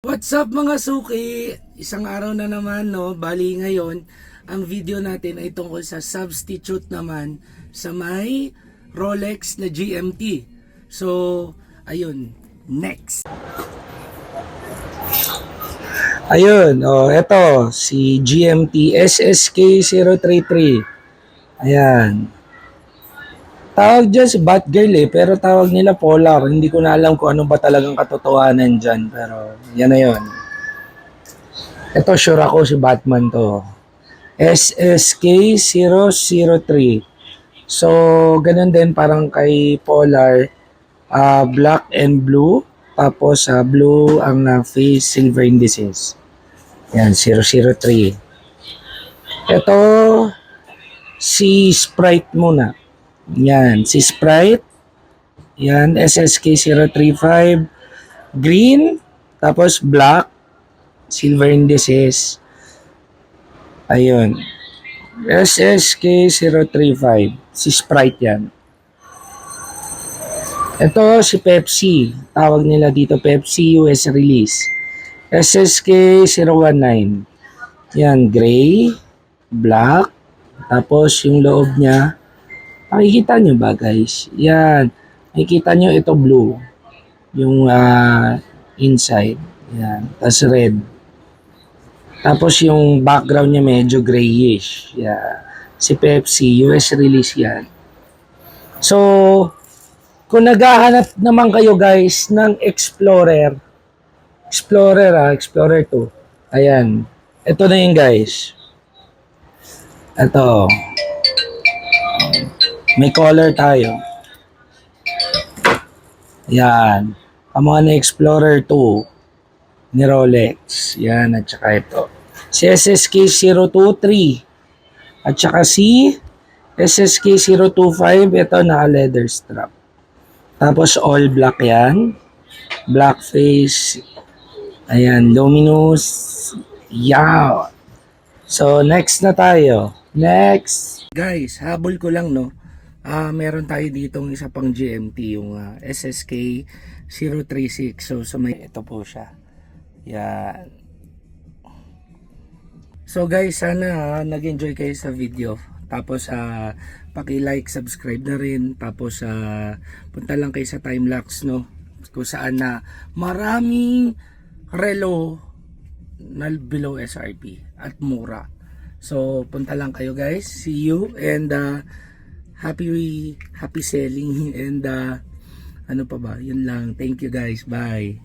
What's up mga suki? Isang araw na naman no, bali ngayon ang video natin ay tungkol sa substitute naman sa may Rolex na GMT. So, ayun, next. Ayun, eto si GMT SSK 033. Ayan. Tawag dyan si Batgirl pero tawag nila Polar. Hindi ko na alam kung ano ba talagang katotohanan dyan, pero yan na yun. Ito, sure ako si Batman to. SSK 003. So, ganun din parang kay Polar, black and blue. Tapos, blue ang face, silver indices. Yan, 003. Ito, si Sprite muna. Yan, si Sprite. Yan, SSK 035. Green, tapos black, silver indices. Ayun. SSK 035. Si Sprite yan. Ito si Pepsi. Tawag nila dito Pepsi US release. SSK 019. Yan, gray, black, tapos yung loob niya, makikita nyo ba guys? Yan. Makikita nyo ito blue. Yung inside. Yan. Tapos red. Tapos yung background niya medyo grayish. Yan. Si Pepsi. US release yan. So, kung naghahanap naman kayo guys ng Explorer. Explorer 2. Ayan. Ito na yun guys. Ito. May color tayo. Yan. Ang mga na Explorer 2 ni Rolex. Yan. At saka ito. Si SSK 023. At saka si SSK 025. Ito na leather strap. Tapos all black yan. Black face. Ayan. Luminous. Yan. So next na tayo. Next. Guys, habol ko lang no. Meron tayo ditong isa pang GMT, yung SSK 036. So may ito po siya. Yan. So guys, sana nag-enjoy kayo sa video. Tapos paki-like, subscribe na rin. Tapos punta lang kayo sa time-lapse no. Kung saan na maraming relo na below SRP at mura. So punta lang kayo guys. See you and happy selling and ano pa ba? Yun lang. Thank you guys. Bye.